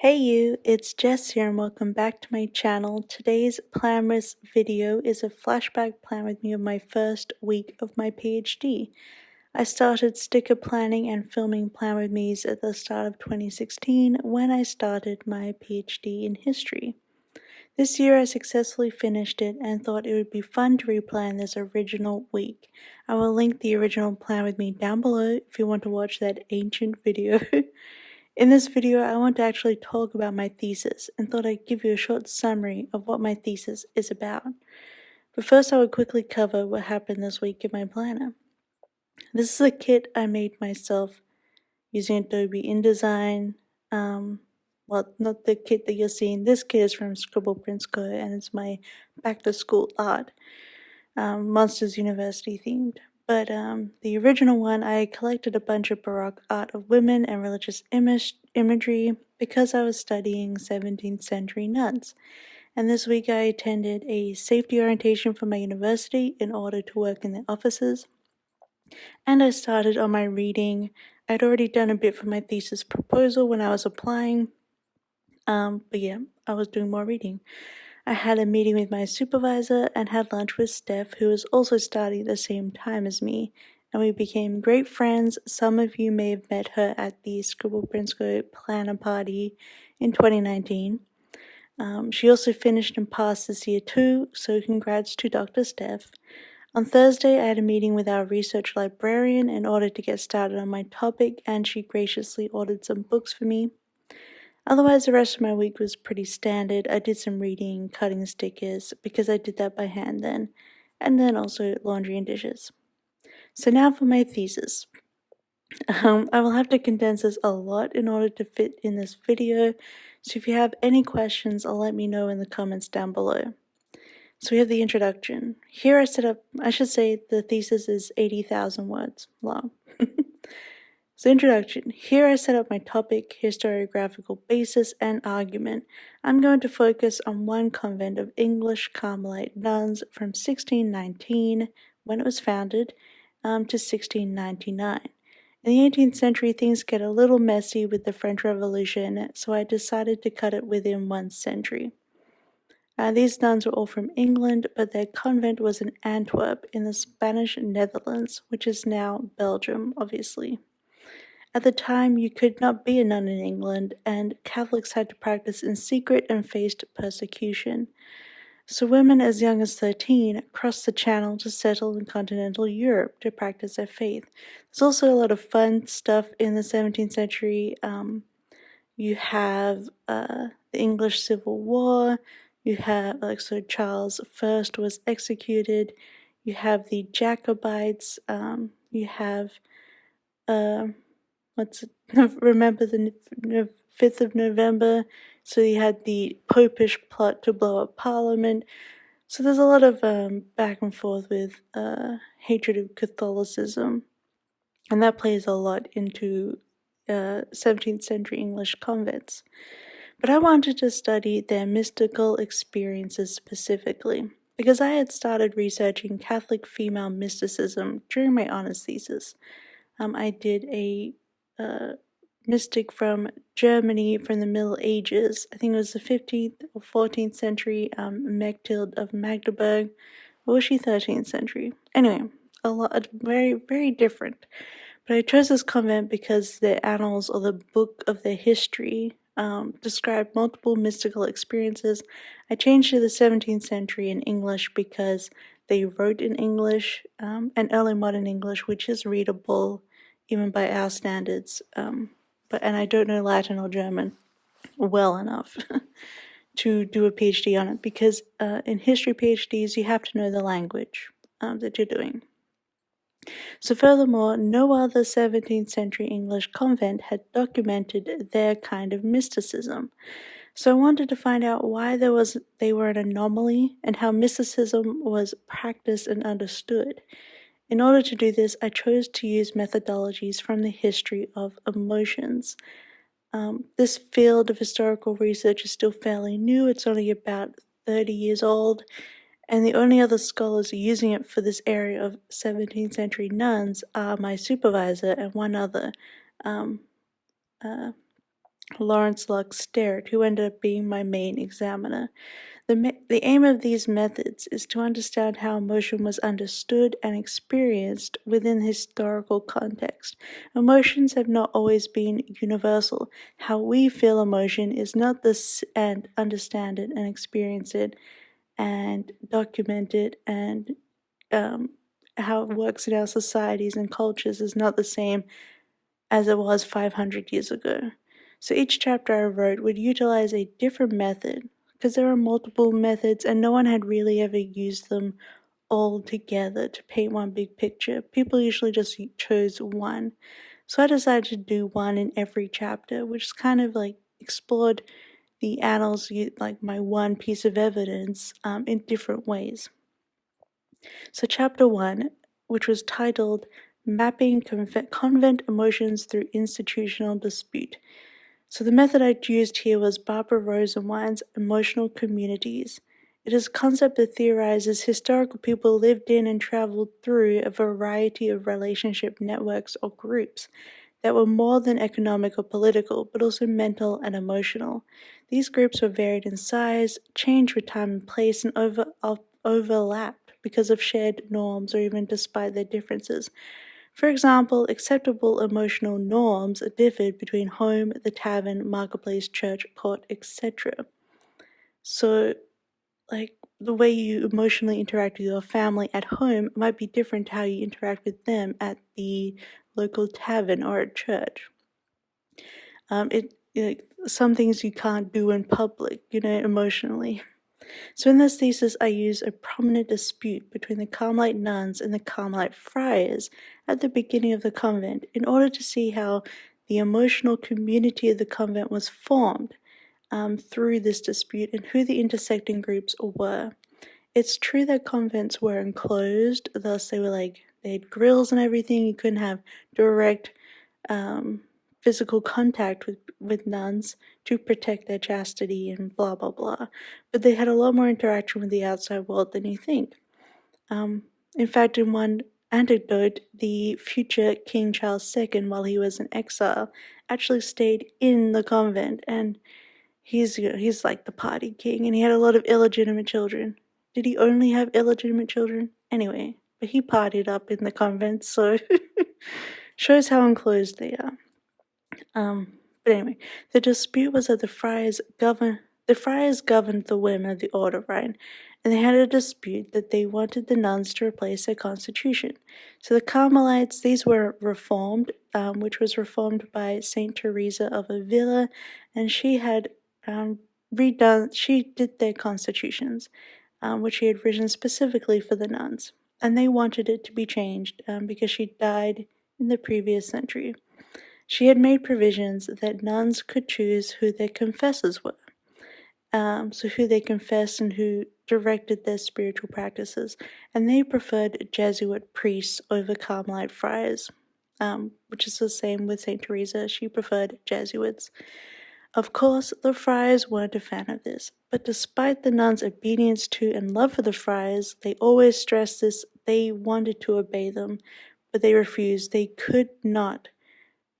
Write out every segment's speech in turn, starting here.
Hey you, it's Jess here and welcome back to my channel. Today's PLANMAS video is a flashback plan with me of my first week of my PhD. I started sticker planning and filming Plan With Me's at the start of 2016 when I started my PhD in history. This year I successfully finished it and thought it would be fun to replan this original week. I will link the original Plan With Me down below if you want to watch that ancient video. In this video, I want to actually talk about my thesis and thought I'd give you a short summary of what my thesis is about. But first I will quickly cover what happened this week in my planner. This is a kit I made myself using Adobe InDesign. Well, not the kit that you're seeing. This kit is from Scribble Prints Co and it's my back to school art, Monsters University themed. But the original one, I collected a bunch of Baroque art of women and religious imagery because I was studying 17th century nuns. And this week I attended a safety orientation for my university in order to work in the offices. And I started on my reading. I'd already done a bit for my thesis proposal when I was applying. But yeah, I was doing more reading. I had a meeting with my supervisor and had lunch with Steph, who was also studying at the same time as me, and we became great friends. Some of you may have met her at the Scribble Prints Co planner party in 2019. She also finished and passed this year too, so congrats to Dr. Steph. On Thursday, I had a meeting with our research librarian in order to get started on my topic, and she graciously ordered some books for me. Otherwise, the rest of my week was pretty standard. I did some reading, cutting stickers, because I did that by hand then, and then also laundry and dishes. So now for my thesis. I will have to condense this a lot in order to fit in this video, so if you have any questions, let me know in the comments down below. So we have the introduction. Here I should say the thesis is 80,000 words long. So introduction. Here I set up my topic, historiographical basis, and argument. I'm going to focus on one convent of English Carmelite nuns from 1619, when it was founded, to 1699. In the 18th century, things get a little messy with the French Revolution, so I decided to cut it within 1 century. These nuns were all from England, but their convent was in Antwerp in the Spanish Netherlands, which is now Belgium, obviously. At the time, you could not be a nun in England, and Catholics had to practice in secret and faced persecution. So women as young as 13 crossed the Channel to settle in continental Europe to practice their faith. There's also a lot of fun stuff in the 17th century. You have the English Civil War. You have, so Charles I was executed. You have the Jacobites. You have, remember the 5th of November? So you had the Popish plot to blow up Parliament. So there's a lot of back and forth with hatred of Catholicism. And that plays a lot into 17th century English convents. But I wanted to study their mystical experiences specifically, because I had started researching Catholic female mysticism during my honors thesis. I did a mystic from Germany from the Middle Ages. I think it was the 15th or 14th century, Mechtild of Magdeburg. Or was she 13th century? Anyway, very, very different. But I chose this convent because the annals, or the book of their history, describe multiple mystical experiences. I changed to the 17th century in English because they wrote in English, and early modern English, which is readable even by our standards. And I don't know Latin or German well enough to do a PhD on it, because in history PhDs you have to know the language that you're doing. So furthermore, no other 17th century English convent had documented their kind of mysticism. So I wanted to find out why they were an anomaly and how mysticism was practiced and understood. In order to do this, I chose to use methodologies from the history of emotions. This field of historical research is still fairly new. It's only about 30 years old, and the only other scholars using it for this area of 17th century nuns are my supervisor and one other. Lawrence Lux Sterrett, who ended up being my main examiner. The aim of these methods is to understand how emotion was understood and experienced within historical context. Emotions have not always been universal. How we feel emotion is not this, and understand it and experience it and document it, and how it works in our societies and cultures is not the same as it was 500 years ago. So each chapter I wrote would utilize a different method, because there are multiple methods and no one had really ever used them all together to paint one big picture. People usually just chose one. So I decided to do one in every chapter, which is kind of like explored the annals, like my one piece of evidence, in different ways. So chapter 1, which was titled Mapping Convent Emotions Through Institutional Dispute. So the method I used here was Barbara Rosenwein's emotional communities. It is a concept that theorizes historical people lived in and traveled through a variety of relationship networks or groups that were more than economic or political, but also mental and emotional. These groups were varied in size, changed with time and place, and overlapped because of shared norms or even despite their differences. For example, acceptable emotional norms differed between home, the tavern, marketplace, church, court, etc. So, like, the way you emotionally interact with your family at home might be different to how you interact with them at the local tavern or at church. Some things you can't do in public, emotionally. So in this thesis, I use a prominent dispute between the Carmelite nuns and the Carmelite friars at the beginning of the convent in order to see how the emotional community of the convent was formed through this dispute and who the intersecting groups were. It's true that convents were enclosed, thus they had grills and everything. You couldn't have direct physical contact with nuns to protect their chastity and blah blah blah, but they had a lot more interaction with the outside world than you think. In fact, in one anecdote, the future King Charles II, while he was in exile, actually stayed in the convent, and he's like the party king, and he had a lot of illegitimate children. Did he only have illegitimate children? Anyway, but he partied up in the convent, so shows how enclosed they are. But anyway, the dispute was that the friars governed the women of the order, right? And they had a dispute that they wanted the nuns to replace their constitution. So the Carmelites, these were reformed, which was reformed by Saint Teresa of Avila, and she had she did their constitutions, which she had written specifically for the nuns. And they wanted it to be changed because she died in the previous century. She had made provisions that nuns could choose who their confessors were, so who they confessed and who directed their spiritual practices, and they preferred Jesuit priests over Carmelite friars, which is the same with St. Teresa. She preferred Jesuits. Of course, the friars weren't a fan of this, but despite the nuns' obedience to and love for the friars, they always stressed this. They wanted to obey them, but they refused. They could not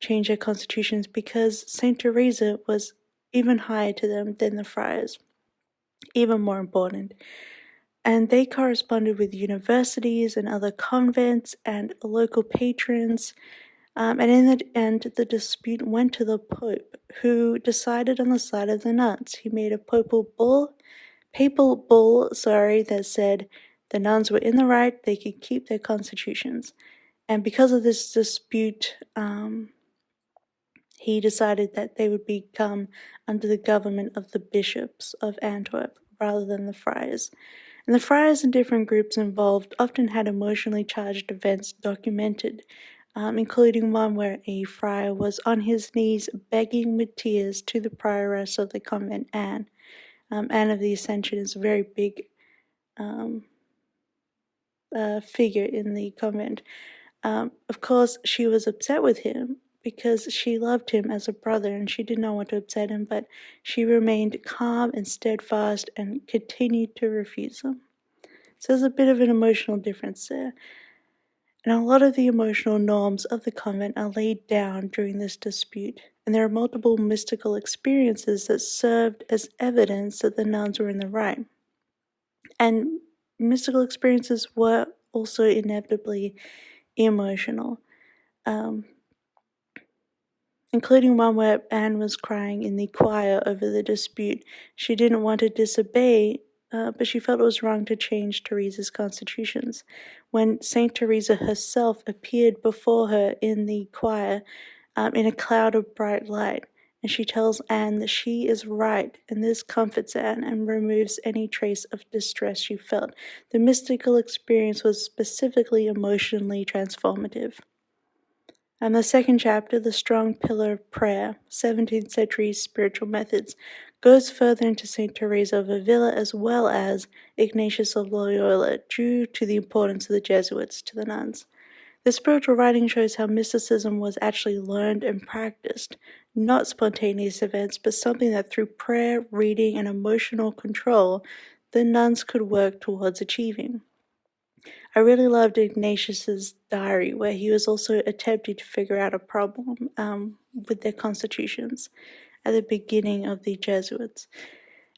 change their constitutions because Saint Teresa was even higher to them than the friars, even more important. And they corresponded with universities and other convents and local patrons. And in the end, the dispute went to the Pope, who decided on the side of the nuns. He made a papal bull, that said the nuns were in the right, they could keep their constitutions. And because of this dispute, he decided that they would become under the government of the bishops of Antwerp rather than the friars. And the friars and different groups involved often had emotionally charged events documented, including one where a friar was on his knees begging with tears to the prioress of the convent, Anne. Anne of the Ascension is a very big figure in the convent. Of course, she was upset with him because she loved him as a brother and she did not want to upset him, but she remained calm and steadfast and continued to refuse him. So there's a bit of an emotional difference there. And a lot of the emotional norms of the convent are laid down during this dispute, and there are multiple mystical experiences that served as evidence that the nuns were in the right. And mystical experiences were also inevitably emotional, um, including one where Anne was crying in the choir over the dispute. She didn't want to disobey, but she felt it was wrong to change Teresa's constitutions. When Saint Teresa herself appeared before her in the choir in a cloud of bright light, and she tells Anne that she is right, and this comforts Anne and removes any trace of distress she felt. The mystical experience was specifically emotionally transformative. And the second chapter, The Strong Pillar of Prayer, 17th Century Spiritual Methods, goes further into St. Teresa of Avila as well as Ignatius of Loyola, due to the importance of the Jesuits to the nuns. This spiritual writing shows how mysticism was actually learned and practiced, not spontaneous events, but something that through prayer, reading, and emotional control, the nuns could work towards achieving. I really loved Ignatius's diary, where he was also attempting to figure out a problem with their constitutions at the beginning of the Jesuits,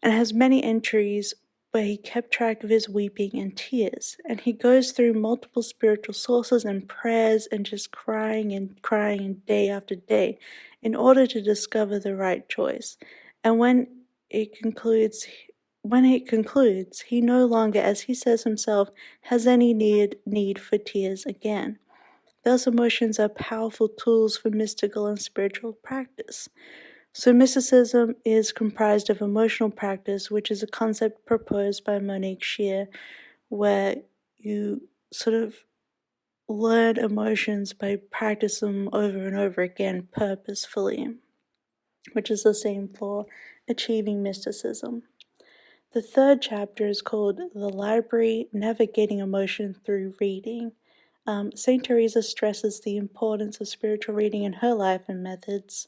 and has many entries where he kept track of his weeping and tears, and he goes through multiple spiritual sources and prayers and just crying and day after day in order to discover the right choice. And when it concludes, he no longer, as he says himself, has any need for tears again. Thus, emotions are powerful tools for mystical and spiritual practice. So mysticism is comprised of emotional practice, which is a concept proposed by Monique Shear, where you sort of learn emotions by practicing them over and over again purposefully, which is the same for achieving mysticism. The third chapter is called The Library, Navigating Emotion Through Reading. St. Teresa stresses the importance of spiritual reading in her life and methods.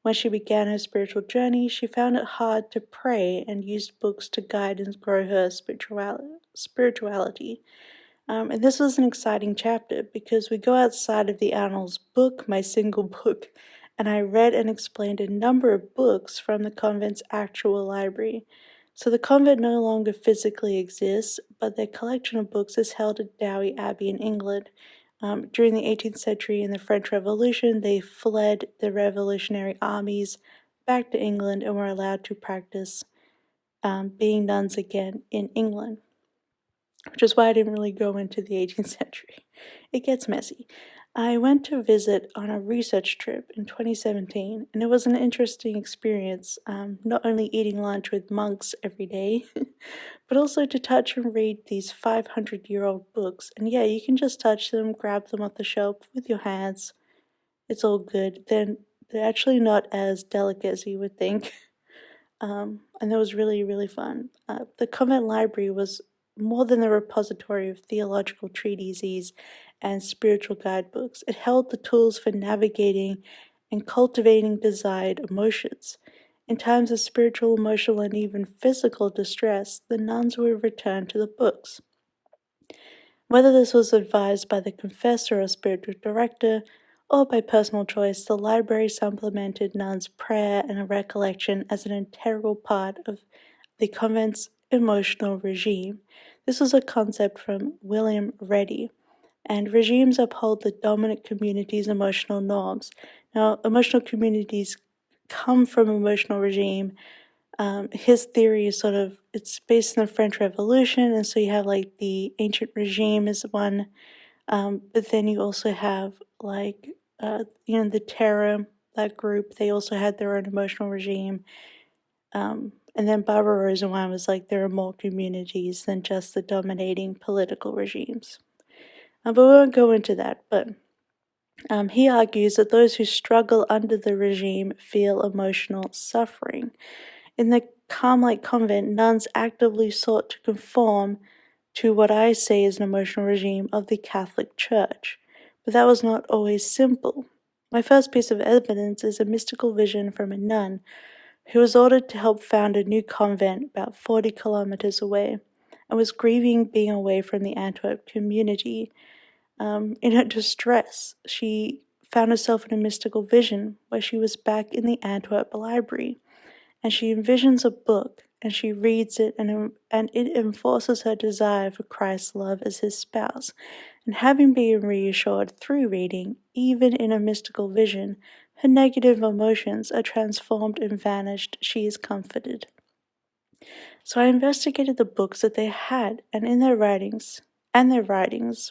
When she began her spiritual journey, she found it hard to pray and used books to guide and grow her spirituality. And this was an exciting chapter because we go outside of the Annals book, my single book, and I read and explained a number of books from the convent's actual library. So the convent no longer physically exists, but their collection of books is held at Dowie Abbey in England. During the 18th century and the French Revolution, they fled the revolutionary armies back to England and were allowed to practice being nuns again in England, which is why I didn't really go into the 18th century. It gets messy. I went to visit on a research trip in 2017, and it was an interesting experience, not only eating lunch with monks every day, but also to touch and read these 500-year-old books. And yeah, you can just touch them, grab them off the shelf with your hands. It's all good. They're actually not as delicate as you would think. And that was really, really fun. The convent library was more than a repository of theological treatises and spiritual guidebooks. It held the tools for navigating and cultivating desired emotions. In times of spiritual, emotional, and even physical distress, the nuns would return to the books. Whether this was advised by the confessor or spiritual director, or by personal choice, the library supplemented nuns' prayer and recollection as an integral part of the convent's emotional regime. This was a concept from William Reddy, and regimes uphold the dominant community's emotional norms. Now, emotional communities come from emotional regime. His theory is it's based on the French Revolution, and so you have like the ancient regime is one, but then you also have the Terror, that group, they also had their own emotional regime. And then Barbara Rosenwein was like, there are more communities than just the dominating political regimes. But we won't go into that, but he argues that those who struggle under the regime feel emotional suffering. In the Carmelite convent, nuns actively sought to conform to what I say is an emotional regime of the Catholic Church, but that was not always simple. My first piece of evidence is a mystical vision from a nun who was ordered to help found a new convent about 40 kilometers away and was grieving being away from the Antwerp community. In her distress, she found herself in a mystical vision where she was back in the Antwerp library, and she envisions a book, and she reads it, and it enforces her desire for Christ's love as his spouse. And having been reassured through reading, even in a mystical vision, her negative emotions are transformed and vanished. She is comforted. So I investigated the books that they had and their writings,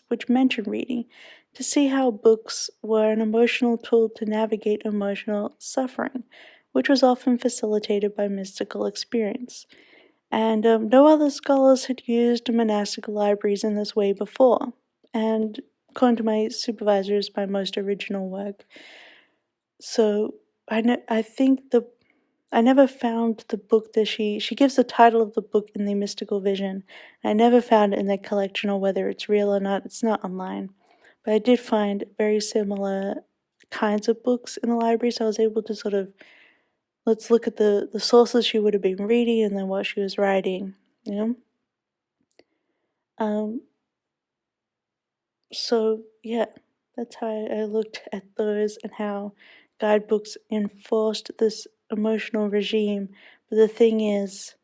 which mention reading, to see how books were an emotional tool to navigate emotional suffering, which was often facilitated by mystical experience. And no other scholars had used monastic libraries in this way before, and according to my supervisor, is my most original work. So I think I never found the book that she gives the title of the book in the mystical vision. I never found it in their collection, or whether it's real or not, it's not online. But I did find very similar kinds of books in the library, so I was able to sort of, let's look at the sources she would have been reading and then what she was writing, you know? So yeah, that's how I looked at those and how guidebooks enforced this emotional regime. But the thing is,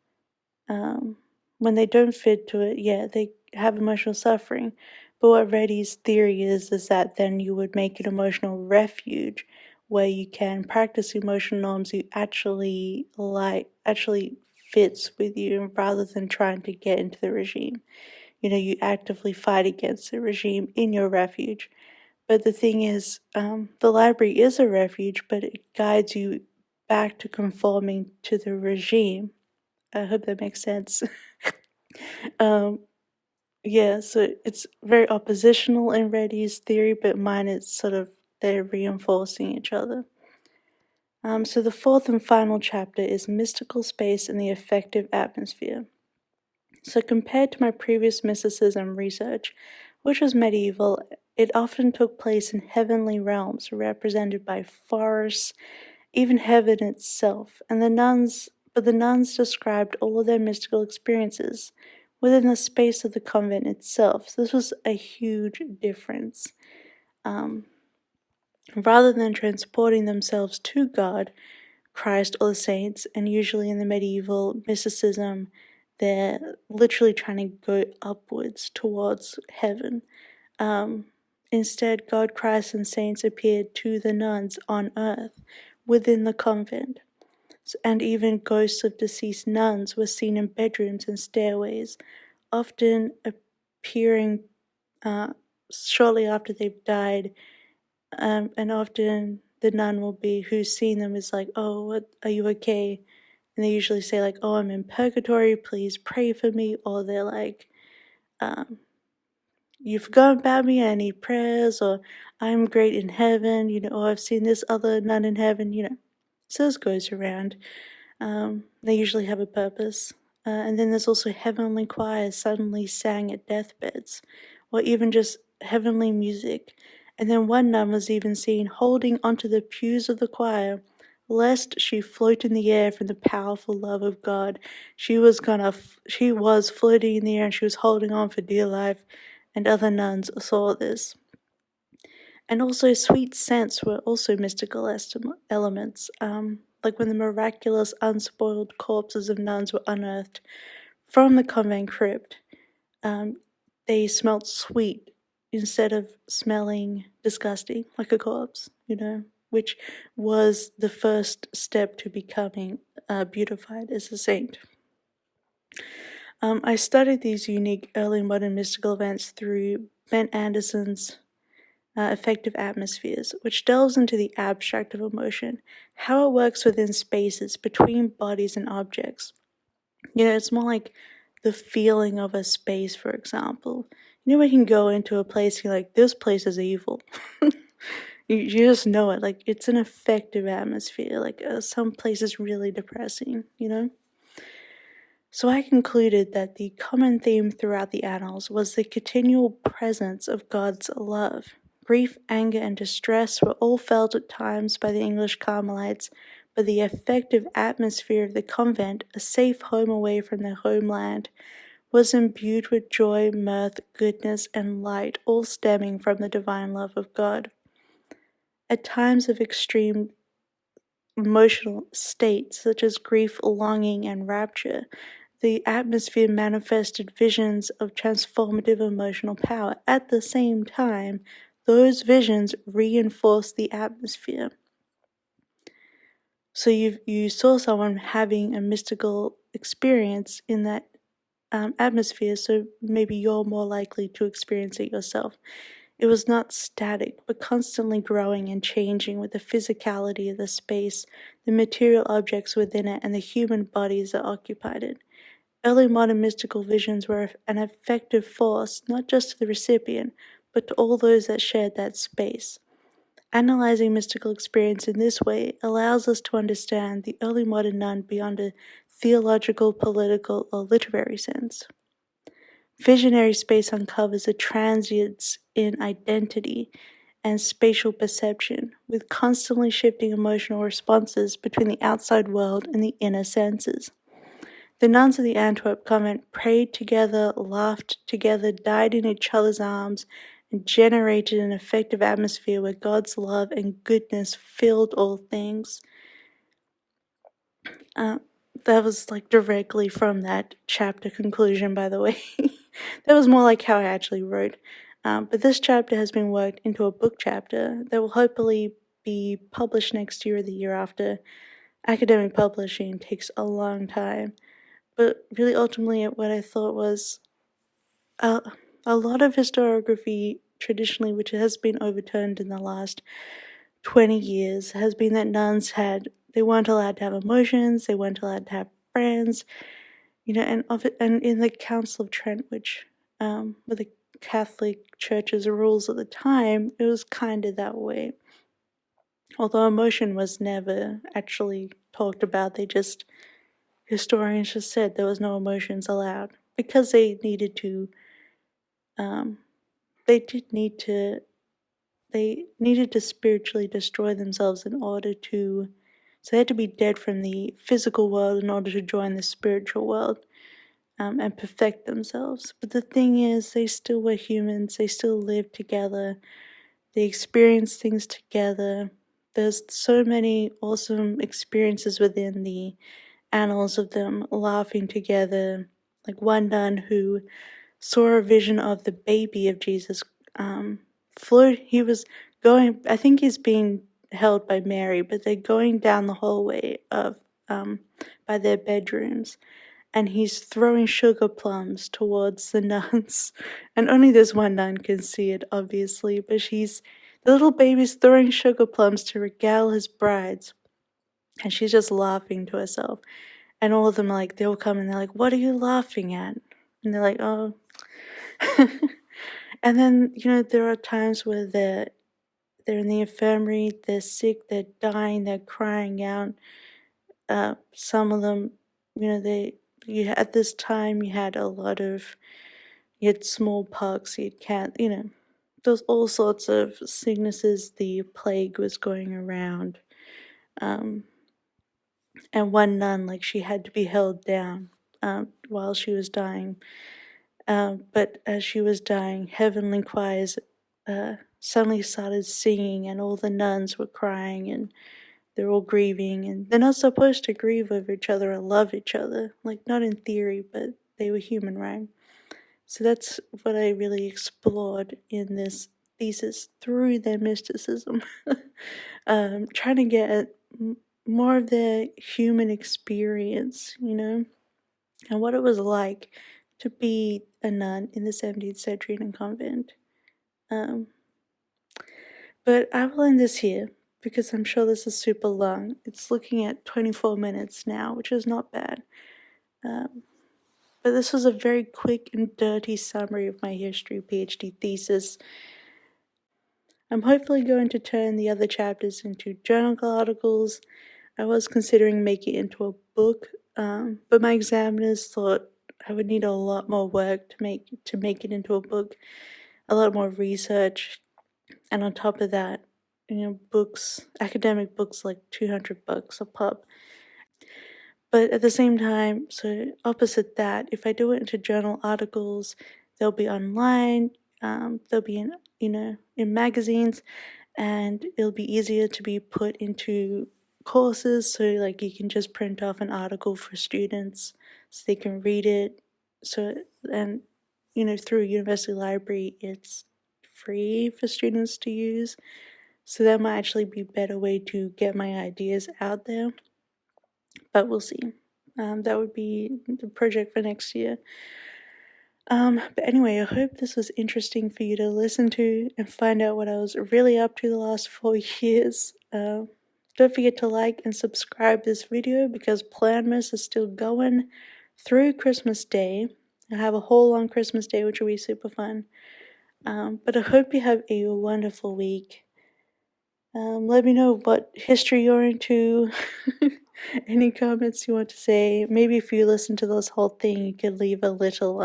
when they don't fit to it, yeah, they have emotional suffering. But what Reddy's theory is that then you would make an emotional refuge where you can practice emotional norms you actually like, actually fits with you, rather than trying to get into the regime. You actively fight against the regime in your refuge. But the thing is, the library is a refuge, but it guides you back to conforming to the regime. I hope that makes sense. Yeah, so it's very oppositional in Reddy's theory, but mine is sort of, they're reinforcing each other. So the fourth and final chapter is mystical space and the affective atmosphere. So compared to my previous mysticism research, which was medieval, it often took place in heavenly realms represented by forests, even heaven itself, and the nuns described all of their mystical experiences within the space of the convent itself. So this was a huge difference. Rather than transporting themselves to God, Christ, or the saints, and usually in the medieval mysticism, they're literally trying to go upwards towards heaven. Instead, God, Christ, and saints appeared to the nuns on earth within the convent, and even ghosts of deceased nuns were seen in bedrooms and stairways, often appearing shortly after they've died, and often the nun will be, who's seen them, is like, "Oh, what, are you okay?" And they usually say like, "Oh, I'm in purgatory, please pray for me," or they're like, "You've forgotten about me, I need prayers," or "I'm great in heaven," or "I've seen this other nun in heaven." So this goes around. They usually have a purpose. And then there's also heavenly choirs suddenly sang at deathbeds, or even just heavenly music. And then one nun was even seen holding onto the pews of the choir, lest she float in the air from the powerful love of God. She was floating in the air, and she was holding on for dear life, and other nuns saw this. And also sweet scents were also mystical elements, like when the miraculous unspoiled corpses of nuns were unearthed from the convent crypt. They smelled sweet instead of smelling disgusting like a corpse, which was the first step to becoming beautified as a saint. I studied these unique early modern mystical events through Ben Anderson's affective atmospheres, which delves into the abstract of emotion, how it works within spaces between bodies and objects. It's more like the feeling of a space, for example. We can go into a place and you're like, this place is evil. You just know it. Like, it's an affective atmosphere. Like, some places really depressing. So I concluded that the common theme throughout the annals was the continual presence of God's love. Grief, anger, and distress were all felt at times by the English Carmelites, but the affective atmosphere of the convent, a safe home away from their homeland, was imbued with joy, mirth, goodness, and light, all stemming from the divine love of God. At times of extreme emotional states such as grief, longing, and rapture, the atmosphere manifested visions of transformative emotional power. At the same time, those visions reinforced the atmosphere. So you saw someone having a mystical experience in that atmosphere, so maybe you're more likely to experience it yourself. It was not static, but constantly growing and changing with the physicality of the space, the material objects within it, and the human bodies that occupied it. Early modern mystical visions were an effective force, not just to the recipient, but to all those that shared that space. Analyzing mystical experience in this way allows us to understand the early modern nun beyond a theological, political, or literary sense. Visionary space uncovers the transience in identity and spatial perception, with constantly shifting emotional responses between the outside world and the inner senses. The nuns of the Antwerp convent prayed together, laughed together, died in each other's arms, and generated an effective atmosphere where God's love and goodness filled all things. That was like directly from that chapter conclusion, by the way. That was more like how I actually wrote. But this chapter has been worked into a book chapter that will hopefully be published next year or the year after. Academic publishing takes a long time. But really, ultimately, what I thought was a lot of historiography traditionally, which has been overturned in the last 20 years, has been that nuns they weren't allowed to have emotions, they weren't allowed to have friends, and in the Council of Trent, which were the Catholic Church's rules at the time, it was kind of that way. Although emotion was never actually talked about, historians just said there was no emotions allowed because they needed to, they needed to spiritually destroy themselves in order to, so they had to be dead from the physical world in order to join the spiritual world. And perfect themselves. But the thing is, they still were humans, they still lived together, they experienced things together. There's so many awesome experiences within the annals of them laughing together. Like one nun who saw a vision of the baby of Jesus he was going, I think he's being held by Mary, but they're going down the hallway of by their bedrooms, and he's throwing sugar plums towards the nuns. And only this one nun can see it, obviously, but the little baby's throwing sugar plums to regale his brides. And she's just laughing to herself. And all of them, like, they'll come and they're like, "What are you laughing at?" And they're like, "Oh." And then, there are times where they're in the infirmary, they're sick, they're dying, they're crying out. Some of them, at this time you had you had smallpox, you had there was all sorts of sicknesses. The plague was going around, and one nun, like, she had to be held down while she was dying. But as she was dying, heavenly choirs suddenly started singing, and all the nuns were crying, and they're all grieving, and they're not supposed to grieve over each other or love each other, like, not in theory, but they were human, right? So that's what I really explored in this thesis through their mysticism. Trying to get at more of their human experience, and what it was like to be a nun in the 17th century in a convent. But I will end this here because I'm sure this is super long. It's looking at 24 minutes now, which is not bad. But this was a very quick and dirty summary of my history PhD thesis. I'm hopefully going to turn the other chapters into journal articles. I was considering making it into a book, but my examiners thought I would need a lot more work to make it into a book, a lot more research, and on top of that, academic books, like $200 a pop. But at the same time, so opposite that, if I do it into journal articles, they'll be online, they'll be in, in magazines, and it'll be easier to be put into courses. So like you can just print off an article for students so they can read it. So, and through university library, it's free for students to use. So that might actually be a better way to get my ideas out there. But we'll see. That would be the project for next year. But anyway, I hope this was interesting for you to listen to and find out what I was really up to the last 4 years. Don't forget to like and subscribe this video because PLANMAS is still going through Christmas Day. I have a whole long Christmas Day, which will be super fun. But I hope you have a wonderful week. Let me know what history you're into. Any comments you want to say. Maybe if you listen to this whole thing, you could leave a little,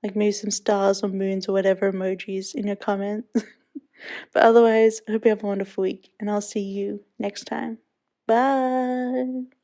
like maybe some stars or moons or whatever emojis in your comments. But otherwise, I hope you have a wonderful week, and I'll see you next time. Bye!